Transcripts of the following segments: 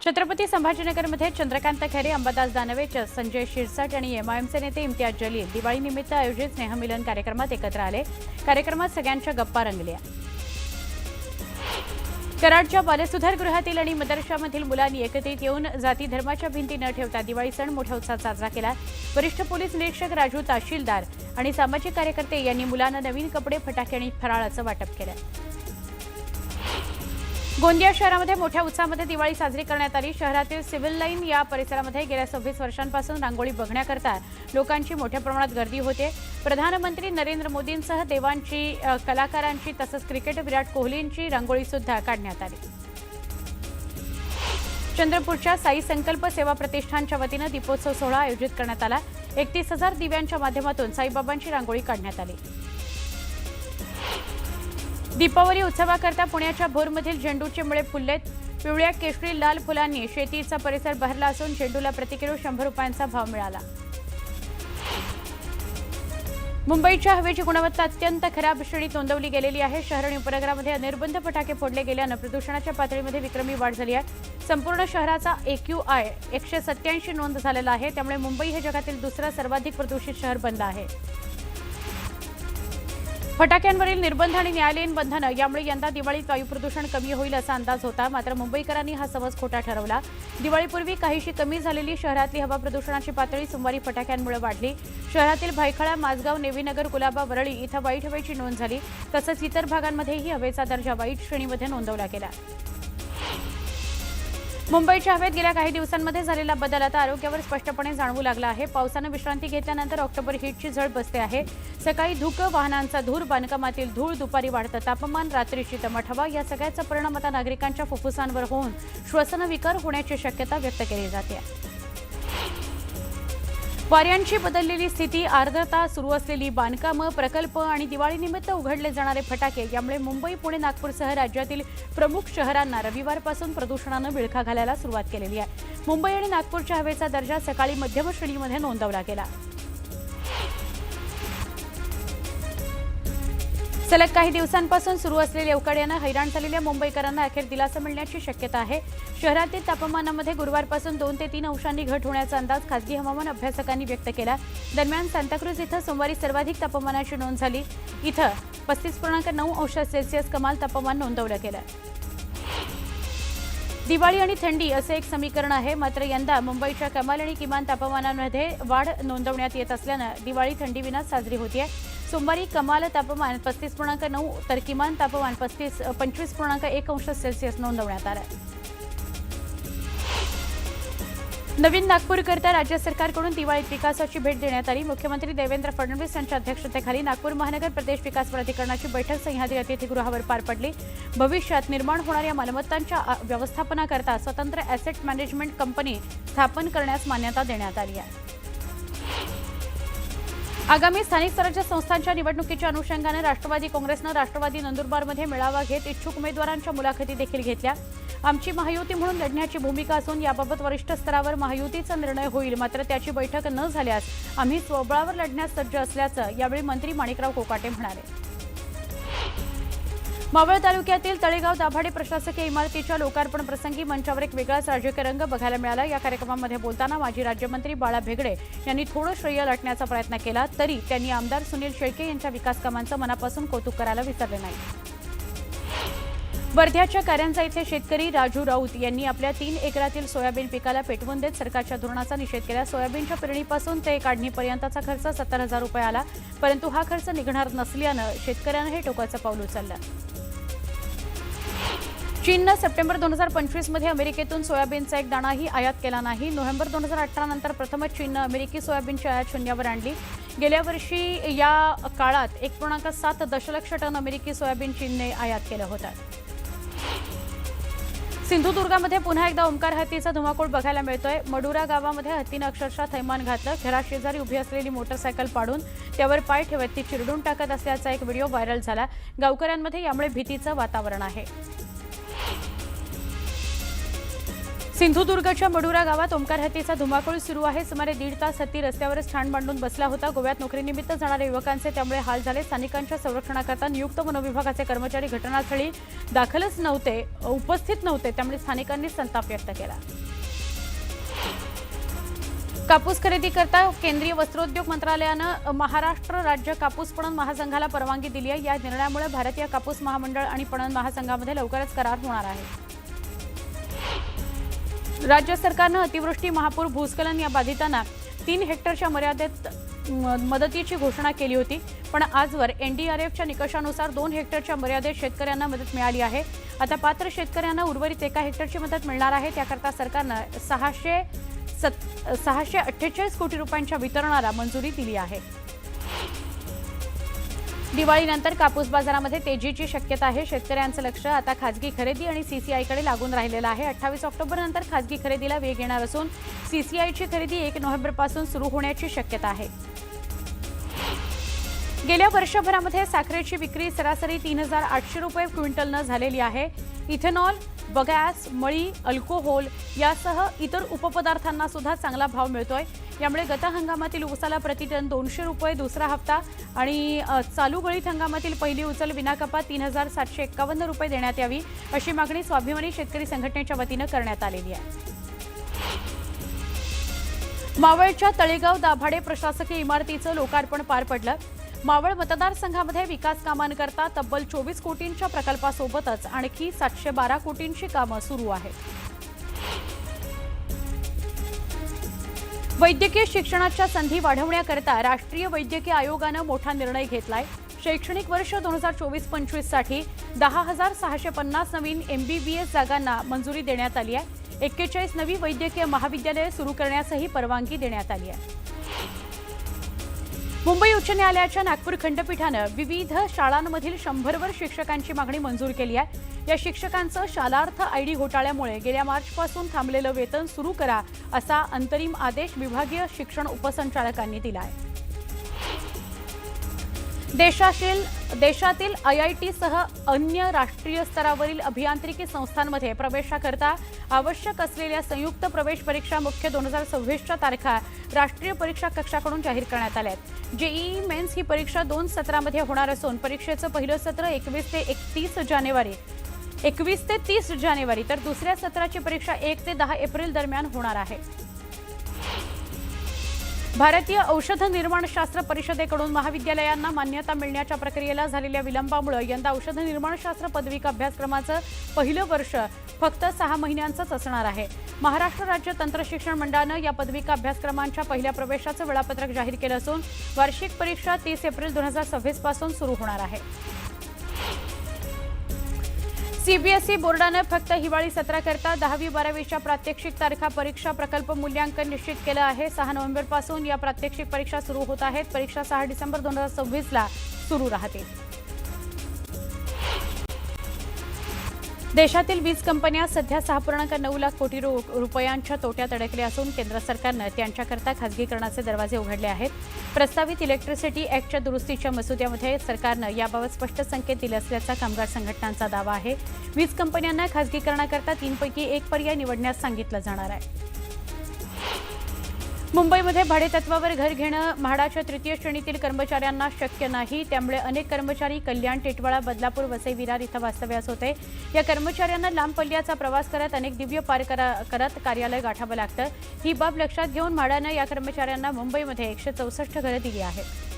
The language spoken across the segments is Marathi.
छत्रपती संभाजीनगरमध्ये चंद्रकांत खैरे, अंबादास दानवे, संजय शिरसाट आणि एमआयएमचे नेते इम्तियाज जलील दिवाळीनिमित्त आयोजित स्नेहमिलन कार्यक्रमात एकत्र आले। कार्यक्रमात सगळ्यांच्या गप्पा रंगल्या। कराडच्या बालसुधार गृहातील आणि मदरशामधील मुलांनी एकत्रित येऊन जाती धर्माच्या भिंती न ठेवता दिवाळी सण मोठ्या उत्साहात साजरा केला। वरिष्ठ पोलीस निरीक्षक राजू तहसीलदार आणि सामाजिक कार्यकर्ते यांनी मुलांना नवीन कपडे, फटाके आणि फराळाचं वाटप केलं। गोंदिया शहरामध्ये मोठ्या उत्साहामध्ये दिवाळी साजरी करण्यात आली। शहरातील सिव्हिल लाईन या परिसरामध्ये गेल्या 26 वर्षांपासून रांगोळी बघण्याकरता लोकांची मोठ्या प्रमाणात गर्दी होते। प्रधानमंत्री नरेंद्र मोदींसह देवांची, कलाकारांची तसंच क्रिकेट विराट कोहलींची रांगोळी सुद्धा काढण्यात आली। चंद्रपूरच्या साई संकल्प सेवा प्रतिष्ठानच्या वतीने दीपोत्सव सोहळा आयोजित करण्यात आला। 31,000 दिव्यांच्या माध्यमातून साईबाबांची रांगोळी काढण्यात आली। दीपावली उत्सवाकरता पुण्याच्या भोरमधील झेंडूचे मळे फुललेत। पिवळ्या, केशरी, लाल फुलांनी शेतीचा परिसर बहरला असून झेंडूला प्रति किलो 100 रुपयांचा भाव मिळाला। मुंबईच्या हवेची गुणवत्ता अत्यंत खराब श्रेणीत नोंदवली गेलेली आहे। शहर आणि उपनगरामध्ये अनिर्बंध फटाके फोडले गेल्यानं प्रदूषणाच्या पातळीमध्ये विक्रमी वाढ झाली आहे। संपूर्ण शहराचा AQI 187 नोंद झालेला आहे। त्यामुळे मुंबई हे जगातील दुसरं सर्वाधिक प्रदूषित शहर बनलं आहे। फटाक्यांवरील निर्बंध आणि न्यायालयीन बंधनं यामुळे यंदा दिवाळीत वायू प्रदूषण कमी होईल असा अंदाज होता, मात्र मुंबईकरांनी हा समज खोटा ठरवला। दिवाळीपूर्वी काहीशी कमी झालेली शहरातली हवा प्रदूषणाची पातळी सोमवारी फटाक्यांमुळे वाढली। शहरातील भायखळा, माझगाव, नेवीनगर, कुलाबा, वरळी इथं वाईट हवेची नोंद झाली। तसंच इतर भागांमध्येही हवेचा दर्जा वाईट श्रेणीमध्ये नोंदवला गेला। मुंबईच्या हवेत गेल्या काही दिवसांमध्ये झालेला बदल आता आरोग्यावर स्पष्टपणे जाणवू लागला आहे। पावसानं विश्रांती घेतल्यानंतर ऑक्टोबर हीटची झळ बसते आहे। सकाळी धुकं, वाहनांचा धूर, बांधकामातील धूळ, दुपारी वाढतं तापमान, रात्रीची दमट हवा या सगळ्याचा परिणाम आता नागरिकांच्या फुफ्फुसांवर होऊन श्वसनविकार होण्याची शक्यता व्यक्त केली जाते। वाऱ्यांची बदललेली स्थिती, आर्द्रता, सुरू असलेली बांधकामं, प्रकल्प आणि दिवाळीनिमित्त उघडले जाणारे फटाके यामुळे मुंबई, पुणे, नागपूरसह राज्यातील प्रमुख शहरांना रविवारपासून प्रदूषणानं विळखा घालायला सुरुवात केलेली आहे। मुंबई आणि नागपूरच्या हवेचा दर्जा सकाळी मध्यम श्रेणीमध्ये नोंदवला गेला। सलग काही दिवसांपासून सुरू असलेल्या उकाड्यानं हैराण झालेल्या मुंबईकरांना अखेर दिलासा मिळण्याची शक्यता आहे। शहरातील तापमानामध्ये गुरुवारपासून 2 ते 3 अंशांनी घट होण्याचा अंदाज खासगी हवामान अभ्यासकांनी व्यक्त केला। दरम्यान सांताक्रूज इथं सोमवारी सर्वाधिक तापमानाची नोंद झाली। इथं 35.9 अंश सेल्सिअस कमाल तापमान नोंदवलं गेलं। दिवाळी आणि थंडी असे एक समीकरण आहे, मात्र यंदा मुंबईच्या कमाल आणि किमान तापमानामध्ये वाढ नोंदवण्यात येत असल्यानं दिवाळी थंडीविना साजरी होतीये। सोमवारी कमाल तापमान 35.9 तर किमान तापमान 25.1 अंश सेल्सिअस नोंदवण्यात आलं। नवीन नागपूरकरता राज्य सरकारकडून दिवाळीत विकासाची भेट देण्यात आली। मुख्यमंत्री देवेंद्र फडणवीस यांच्या अध्यक्षतेखाली नागपूर महानगर प्रदेश विकास प्राधिकरणाची बैठक सह्याद्री अतिथीगृहावर पार पडली। भविष्यात निर्माण होणाऱ्या मालमत्तांच्या व्यवस्थापनाकरता स्वतंत्र ॲसेट मॅनेजमेंट कंपनी स्थापन करण्यास मान्यता देण्यात आली आहे। आगामी स्थानिक स्वराज्य संस्थांच्या निवडणुकीच्या अनुषंगाने राष्ट्रवादी काँग्रेसनं राष्ट्रवादी नंदुरबारमध्ये मेळावा घेत इच्छुक उमेदवारांच्या मुलाखती देखील घेतल्या। आमची महायुती म्हणून लढण्याची भूमिका असून याबाबत वरिष्ठ स्तरावर महायुतीचा निर्णय होईल, मात्र त्याची बैठक न झाल्यास आम्ही स्वबळावर लढण्यास सज्ज असल्याचं यावेळी मंत्री माणिकराव कोकाटे म्हणाले। मावळ तालुक्यातील तळेगाव दाभाडे प्रशासकीय इमारतीच्या लोकार्पण प्रसंगी मंचावर एक वेगळाच राजकीय रंग बघायला मिळाला। या कार्यक्रमामध्ये बोलताना माजी राज्यमंत्री बाळा भेगडे यांनी थोडं श्रेय लाटण्याचा प्रयत्न केला, तरी त्यांनी आमदार सुनील शेळके यांच्या विकास कामांचं मनापासून कौतुक करायला विसरले नाही। वर्ध्याच्या कारंजा इथले शेतकरी राजू राऊत यांनी आपल्या 3 एकरातील सोयाबीन पिकाला पेटवून देत सरकारच्या धोरणाचा निषेध केला। सोयाबीनच्या पेरणीपासून ते काढणीपर्यंतचा खर्च 70,000 रुपये आला, परंतु हा खर्च निघणार नसल्यानं शेतकऱ्यानं हे टोकाचं पाऊल उचललं। चीननं सप्टेंबर 2025 मध्ये अमेरिकेतून सोयाबीनचा एक दाणाही आयात केला नाही। नोव्हेंबर 2018 नंतर प्रथमच चीननं अमेरिकी सोयाबीनची आयात शून्यावर आणली। गेल्या वर्षी या काळात 1.7 दशलक्ष टन अमेरिकी सोयाबीन चीनने आयात केलं होतं। सिंधुदुर्गामध्ये पुन्हा एकदा ओंकार हत्तीचा धुमाकूळ बघायला मिळतोय। मडुरा गावामध्ये हत्तीनं अक्षरशः थैमान घातलं। घराशेजारी उभी असलेली मोटरसायकल पाडून त्यावर पाय ठेवत ती चिरडून टाकत असल्याचा एक व्हिडिओ व्हायरल झाला। गावकऱ्यांमध्ये यामुळे भीतीचं वातावरण आहे। सिंधुदुर्गच्या मडुरा गावात ओंकार हत्तीचा धुमाकूळ सुरू आहे। सुमारे 1.5 तास हत्ती रस्त्यावरच ठाण मांडून बसला होता। गोव्यात नोकरीनिमित्त जाणाऱ्या युवकांचे त्यामुळे हाल झाले। स्थानिकांच्या संरक्षणाकरता नियुक्त वनविभागाचे कर्मचारी घटनास्थळी उपस्थित नव्हते, त्यामुळे स्थानिकांनी संताप व्यक्त केला। कापूस खरेदी करता केंद्रीय वस्त्रोद्योग मंत्रालयानं महाराष्ट्र राज्य कापूस पणन महासंघाला परवानगी दिली आहे। या निर्णयामुळे भारतीय कापूस महामंडळ आणि पणन महासंघामध्ये लवकरच करार होणार आहे। राज्य सरकारनं अतिवृष्टी, महापूर, भूस्खलन या बाधितांना 3 हेक्टरच्या मर्यादेत मदतीची घोषणा केली होती, पण आजवर एनडीआरएफच्या निकषानुसार 2 हेक्टरच्या मर्यादेत शेतकऱ्यांना मदत मिळाली आहे। आता पात्र शेतकऱ्यांना उर्वरित 1 हेक्टरची मदत मिळणार आहे। त्याकरता सरकारनं 648 कोटी रुपयांच्या वितरणाला मंजुरी दिली आहे। दिवाळीनंतर कापूस बाजारामध्ये तेजीची शक्यता आहे। शेतकऱ्यांचं लक्ष आता खासगी खरेदी आणि सीसीआयकडे लागून राहिलेलं आहे। 28 ऑक्टोबरनंतर खासगी खरेदीला वेग येणार असून सीसीआयची खरेदी 1 नोव्हेंबरपासून सुरू होण्याची शक्यता आहे। गेल्या वर्षभरामध्ये साखरेची विक्री सरासरी 3800 रुपये क्विंटलनं झालेली आहे। इथेनॉल, बगॅस, मळी, अल्कोहोल यासह इतर उपपदार्थांना सुद्धा चांगला भाव मिळतोय। यामुळे गत हंगामातील उसाला प्रतिटन 200 रुपये, दुसरा हप्ता आणि चालू गळीत हंगामातील पहिली उचल विनाकपात 3751 रुपये देण्यात यावी, अशी मागणी स्वाभिमानी शेतकरी संघटनेच्या वतीनं करण्यात आलेली आहे। मावळच्या तळेगाव दाभाडे प्रशासकीय इमारतीचं लोकार्पण पार पडलं। मावळ मतदारसंघामध्ये विकास कामांकरता तब्बल 24 कोटींच्या प्रकल्पासोबतच आणखी 712 कोटींची कामं सुरू आहेत। वैद्यकीय शिक्षणाच्या संधी वाढवण्याकरता राष्ट्रीय वैद्यकीय आयोगानं मोठा निर्णय घेतलाय। शैक्षणिक वर्ष 2024-25 साठी 10,650 नवीन MBBS जागांना मंजुरी देण्यात आली आहे। 41 नवी वैद्यकीय महाविद्यालये सुरू करण्यासही परवानगी देण्यात आली आहे। मुंबई उच्च न्यायालयाच्या नागपूर खंडपीठानं विविध शाळांमधील 100वर शिक्षकांची मागणी मंजूर केली आहे। या शिक्षकांचं शालार्थ आयडी घोटाळ्यामुळे गेल्या मार्चपासून थांबलेलं वेतन सुरू करा, असा अंतरिम आदेश विभागीय शिक्षण उपसंचालकांनी दिला आहे। देशातील IIT-सह अन्य राष्ट्रीय स्तरावरील अभियांत्रिकी संस्थांमध्ये प्रवेशाकरता आवश्यक असलेल्या संयुक्त प्रवेश परीक्षा मुख्य 2026च्या तारखा राष्ट्रीय परीक्षा कक्षाकडून जाहीर करण्यात आल्या आहेत। जेईई मेन्स ही परीक्षा 2 सत्रामध्ये होणार असून परीक्षेचं पहिलं सत्र 21 ते 30 जानेवारी तर दुसऱ्या सत्राची परीक्षा 1 ते 10 एप्रिल दरम्यान होणार आहे। भारतीय औषध निर्माणशास्त्र परिषदेकडून महाविद्यालयांना मान्यता मिळण्याच्या प्रक्रियेला झालेल्या विलंबामुळे यंदा औषध निर्माणशास्त्र पदविका अभ्यासक्रमाचं पहिलं वर्ष फक्त 6 महिन्यांचंच असणार आहे। महाराष्ट्र राज्य तंत्रशिक्षण मंडळानं या पदविका अभ्यासक्रमांच्या पहिल्या प्रवेशाचं वेळापत्रक जाहीर केलं असून वार्षिक परीक्षा 30 एप्रिल 2026 पासून सुरू होणार आहे। सीबीएसई बोर्डानं फक्त हिवाळी सत्राकरता 10वी-12वीच्या प्रात्यक्षिक तारखा परीक्षा प्रकल्प मूल्यांकन निश्चित केलं आहे। 6 नोव्हेंबरपासून या प्रात्यक्षिक परीक्षा सुरू होत आहेत। परीक्षा 6 डिसेंबर 2026ला सुरू राहतील। देशातील वीज कंपन्या सध्या 6.9 लाख कोटी रुपयांच्या तोट्यात अडकल्या असून केंद्र सरकारनं त्यांच्याकरता खासगीकरणाचे दरवाजे उघडले आहेत। प्रस्तावित इलेक्ट्रिसिटी ॲक्टच्या दुरुस्तीच्या मसुद्यामध्ये सरकारनं याबाबत स्पष्ट संकेत दिले असल्याचा कामगार संघटनांचा दावा आहे। वीज कंपन्यांना खासगीकरणाकरता 3 पैकी 1 पर्याय निवडण्यास सांगितलं जाणार आहे। मुंबईमध्ये भाडेतत्वावर घर घेणं म्हाडाच्या 3य श्रेणीतील कर्मचाऱ्यांना शक्य नाही, त्यामुळे अनेक कर्मचारी कल्याण, टिटवाळा, बदलापूर, वसई विरार इथं वास्तव्यास होते। या कर्मचाऱ्यांना लांब पल्ल्याचा प्रवास करत अनेक दिव्य पार करत कार्यालय गाठावं लागतं। ही बाब लक्षात घेऊन म्हाडानं या कर्मचाऱ्यांना मुंबईमध्ये 164 घरं दिली आहेत।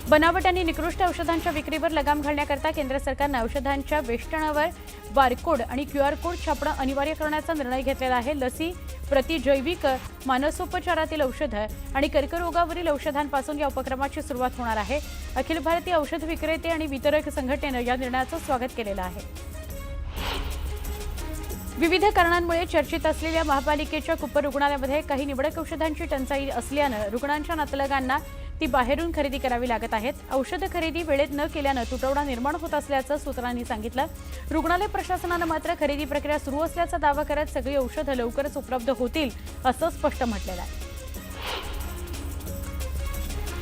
बनावट आणि निकृष्ट औषधांच्या विक्रीवर लगाम घालण्याकरता केंद्र सरकारनं औषधांच्या वेष्टणावर बारकोड आणि QR कोड छापणं अनिवार्य करण्याचा निर्णय घेतलेला आहे। लसी, प्रतिजैविक, मानसोपचारातील औषधं आणि कर्करोगावरील औषधांपासून या उपक्रमाची सुरुवात होणार आहे। अखिल भारतीय औषध विक्रेते आणि वितरक संघटनेनं या निर्णयाचं स्वागत केलेलं आहे। विविध कारणांमुळे चर्चेत असलेल्या महापालिकेच्या कुप्पर रुग्णालयामध्ये काही निवडक औषधांची टंचाई असल्यानं रुग्णांच्या नातलगांना ती बाहेरून खरेदी करावी लागत आहेत। औषध खरेदी वेळेत न केल्यानं तुटवडा निर्माण होत असल्याचं सूत्रांनी सांगितलं। रुग्णालय प्रशासनानं मात्र खरेदी प्रक्रिया सुरू असल्याचा दावा करत सगळी औषधं लवकरच उपलब्ध होतील असं स्पष्ट म्हटलेलं आहे।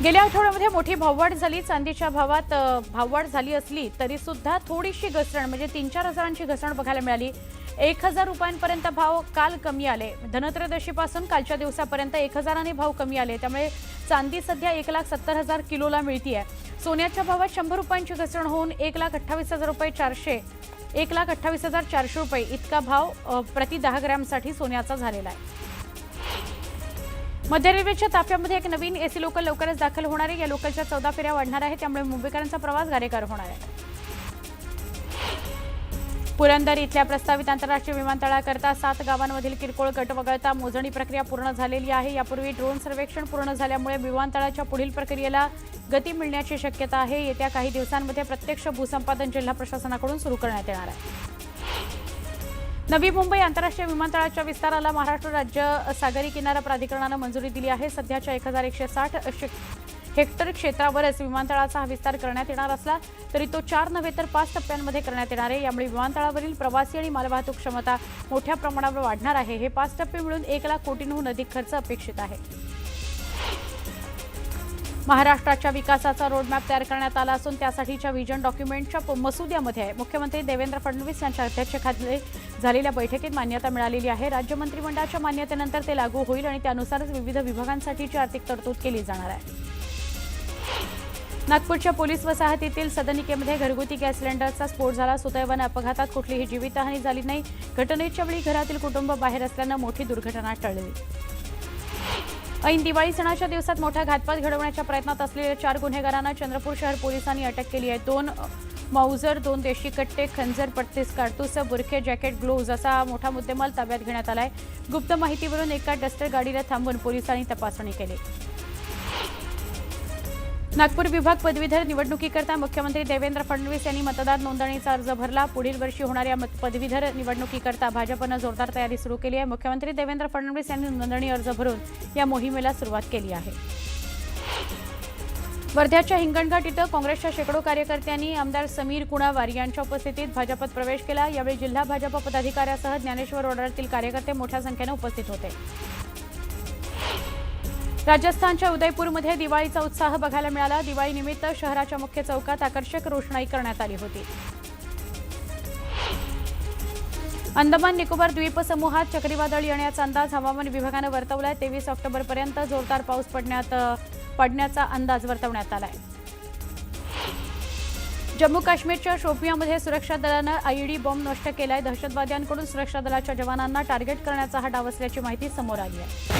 गेल्या आठवड्यामध्ये मोठी भाववाढ झाली। चांदीच्या भावात भाववाढ झाली असली तरी सुद्धा थोडीशी घसरण म्हणजे 3-4 हजारांची घसरण बघायला मिळाली। 1000 रुपयांपर्यंत भाव काल कमी आले. धनत्रयोदशीपासून कालच्या दिवसापर्यंत 1000ने भाव कमी आले. त्यामुळे चांदी सध्या 1,70,000 किलोला मिळतीये. सोन्याच्या भावात 100 रुपयांची घसरण होऊन 1,28,400 रुपये इतका भाव प्रति 10 ग्रॅमसाठी सोन्याचा झालेला आहे. मध्य रेल्वेच्या ताफ्यामध्ये एक नवीन एसी लोकल लवकरच दाखल होणार आहे. या लोकलच्या 14 फेऱ्या वाढणार आहेत. त्यामुळे मुंबईकरांचा प्रवास गारेकर होणार आहे. पुरंदर इथल्या प्रस्तावित आंतरराष्ट्रीय विमानतळाकरता 7 गावांमधील किरकोळ गट वगळता मोजणी प्रक्रिया पूर्ण झालेली आहे. यापूर्वी ड्रोन सर्वेक्षण पूर्ण झाल्यामुळे विमानतळाच्या पुढील प्रक्रियेला गती मिळण्याची शक्यता आहे. येत्या काही दिवसांमध्ये प्रत्यक्ष भूसंपादन जिल्हा प्रशासनाकडून सुरू करण्यात येणार आहे. नवी मुंबई आंतरराष्ट्रीय विमानतळाच्या विस्ताराला महाराष्ट्र राज्य सागरी किनारा प्राधिकरणानं मंजुरी दिली आहे. सध्याच्या 1160 हेक्टर क्षेत्रावरच विमानतळाचा हा विस्तार करण्यात येणार असला तरी तो 4 नव्हे तर 5 टप्प्यांमध्ये करण्यात येणार आहे. यामुळे विमानतळावरील प्रवासी आणि मालवाहतूक क्षमता मोठ्या प्रमाणावर वाढणार आहे. हे 5 टप्पे मिळून 1 लाख कोटींहून अधिक खर्च अपेक्षित आहे. महाराष्ट्राच्या विकासाचा रोडमॅप तयार करण्यात आला असून त्यासाठीच्या व्हिजन डॉक्युमेंटच्या मसुद्यामध्ये मुख्यमंत्री देवेंद्र फडणवीस यांच्या अध्यक्षतेखाली झालेल्या बैठकीत मान्यता मिळालेली आहे. राज्य मंत्रिमंडळाच्या मान्यतेनंतर ते लागू होईल आणि त्यानुसारच विविध विभागांसाठीची आर्थिक तरतूद केली जाणार आहे. नागपूरच्या पोलीस वसाहतीतील सदनिकेमध्ये घरगुती गॅस सिलेंडरचा स्फोट झाला. सुदैवाने अपघातात कुठलीही जीवितहानी झाली नाही. घटनेच्या वेळी घरातील कुटुंब बाहेर असल्यानं मोठी दुर्घटना टळली. ऐन दिवाळी सणाच्या दिवसात मोठा घातपात घडवण्याच्या प्रयत्नात असलेल्या 4 गुन्हेगारांना चंद्रपूर शहर पोलिसांनी अटक केली आहे. 2 माउजर, 2 देशी कट्टे, खंजर, 35 कारतूस, बुरखे, जॅकेट, ग्लोव्ज असा मोठा मुद्देमाल ताब्यात घेण्यात आलाय. गुप्त माहितीवरून एका डस्टर गाडीला थांबवून पोलिसांनी तपासणी केली. नागपूर विभाग पदवीधर निवडणुकीकरता मुख्यमंत्री देवेंद्र फडणवीस यांनी मतदार नोंदणीचा अर्ज भरला. पुढील वर्षी होणाऱ्या पदवीधर निवडणुकीकरता भाजपनं जोरदार तयारी सुरू केली आहे. मुख्यमंत्री देवेंद्र फडणवीस यांनी नोंदणी अर्ज भरून या मोहिमेला सुरुवात केली आहे. वर्ध्याच्या हिंगणघाट इथं काँग्रेसच्या शेकडो कार्यकर्त्यांनी आमदार समीर कुणावार यांच्या उपस्थितीत भाजपत प्रवेश केला. यावेळी जिल्हा भाजप पदाधिकाऱ्यासह ज्ञानेश्वर रोडातील कार्यकर्ते मोठ्या संख्येने उपस्थित होते. राजस्थानच्या उदयपूरमध्ये दिवाळीचा उत्साह बघायला मिळाला. दिवाळीनिमित्त शहराच्या मुख्य चौकात आकर्षक रोषणाई करण्यात आली होती. अंदमान निकोबार द्वीपसमूहात चक्रीवादळ येण्याचा अंदाज हवामान विभागानं वर्तवलाय. 23 ऑक्टोबरपर्यंत जोरदार पाऊस पडण्याचा अंदाज वर्तवण्यात आलाय. जम्मू काश्मीरच्या शोपियामध्ये सुरक्षा दलानं आयईडी बॉम्ब नष्ट केलाय. दहशतवाद्यांकडून सुरक्षा दलाच्या जवानांना टार्गेट करण्याचा हा डाव असल्याची माहिती समोर आली आहे.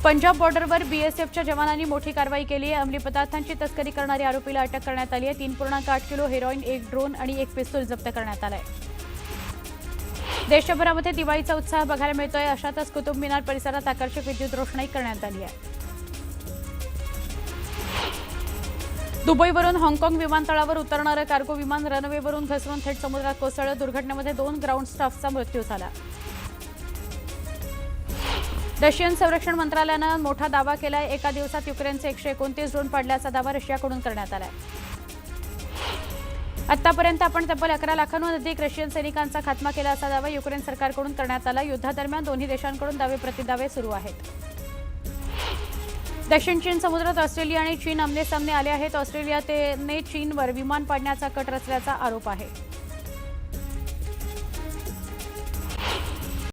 पंजाब बॉर्डरवर बीएसएफच्या जवानांनी मोठी कारवाई केली आहे. अंमली पदार्थांची तस्करी करणाऱ्या आरोपीला अटक करण्यात आली आहे. 3.8 किलो हेरोईन, 1 ड्रोन आणि 1 पिस्तूल जप्त करण्यात आलाय. देशभरामध्ये दिवाळीचा उत्साह बघायला मिळतोय. अशातच कुतुब मिनार परिसरात आकर्षक विद्युत रोषणाई करण्यात आली आहे. दुबईवरून हाँगकाँग विमानतळावर उतरणारं कार्गो विमान रनवेवरून घसरून थेट समुद्रात कोसळलं. दुर्घटनेमध्ये 2 ग्राउंड स्टाफचा मृत्यू झाला. रशियन संरक्षण मंत्रालयानं मोठा दावा केलाय. एका दिवसात युक्रेनचे 129 ड्रोन पाडल्याचा दावा रशियाकडून करण्यात आलाय. आतापर्यंत आपण तब्बल 11 लाखांहून अधिक रशियन सैनिकांचा खात्मा केला असा दावा युक्रेन सरकारकडून करण्यात आला. युद्धादरम्यान दोन्ही देशांकडून दावे प्रतिदावे सुरू आहेत. दक्षिण चीन समुद्रात ऑस्ट्रेलिया आणि चीन आमने सामने आले आहेत. ऑस्ट्रेलियाने चीनवर विमान पाडण्याचा कट रचल्याचा आरोप आहे.